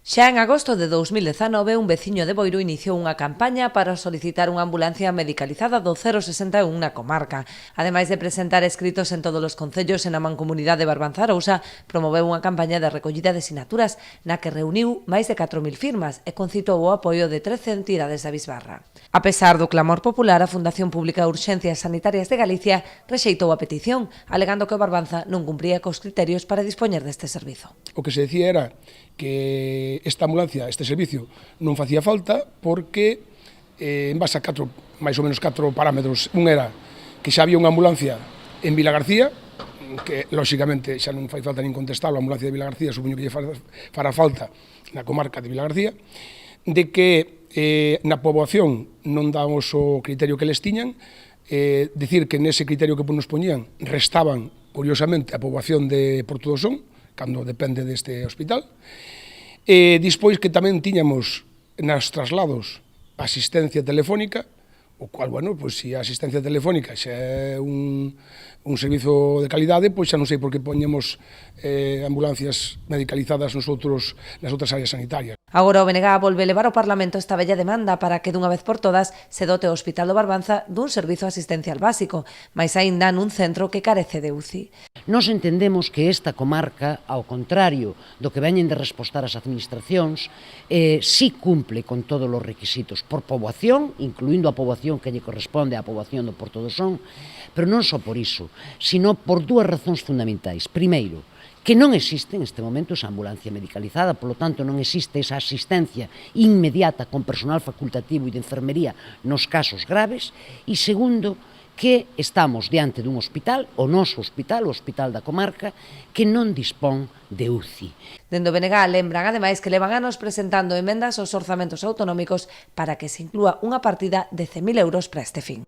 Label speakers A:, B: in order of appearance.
A: Xa en agosto de 2019, un veciño de Boiro iniciou unha campaña para solicitar unha ambulancia medicalizada do 061 na comarca. Ademais de presentar escritos en todos os concellos e na mancomunidade de Barbanzarousa, promoveu unha campaña de recollida de sinaturas na que reuniu máis de 4.000 firmas e concitou o apoio de 13 entidades da Bisbarra. A pesar do clamor popular, a Fundación Pública de Urxencias Sanitarias de Galicia rexeitou a petición, alegando que o Barbanza non cumpría cos criterios para dispoñer deste servizo.
B: O que se decía era que esta ambulancia, este servicio, non facía falta porque en base a máis ou menos 4 parámetros. Un era que xa había unha ambulancia en Vilagarcía, que lóxicamente xa non fai falta nin contestar, a ambulancia de Vilagarcía supoño que lle fará falta na comarca de Vilagarcía, de que na poboación non damos o criterio que les tiñan, dicir que nese criterio que nos poñían restaban, curiosamente, a poboación de Porto do Son, cando depende deste hospital. Dispois que tamén tiñamos nos traslados asistencia telefónica, o cual, bueno, pois se a asistencia telefónica xa é un servizo de calidade, pois xa non sei por que poñemos ambulancias medicalizadas nas outras áreas sanitarias.
A: Agora o BNG volve levar ao Parlamento esta bella demanda para que dunha vez por todas se dote o Hospital do Barbanza dun servizo asistencial básico, mais aínda nun centro que carece de UCI.
C: Nos entendemos que esta comarca, ao contrario do que veñen de respostar as administracións, sí cumple con todos os requisitos por poboación, incluindo a poboación que lle corresponde á poboación do Porto do Son, pero non só por iso, sino por dúas razóns fundamentais. Primeiro, que non existe neste momento esa ambulancia medicalizada, polo tanto non existe esa asistencia inmediata con personal facultativo e de enfermería nos casos graves, e segundo, que estamos diante dun hospital, o noso hospital, o hospital da comarca, que non dispón de UCI.
A: Dende o BNG lembran ademais que levan anos presentando emendas aos orzamentos autonómicos para que se inclúa unha partida de 100.000 euros para este fin.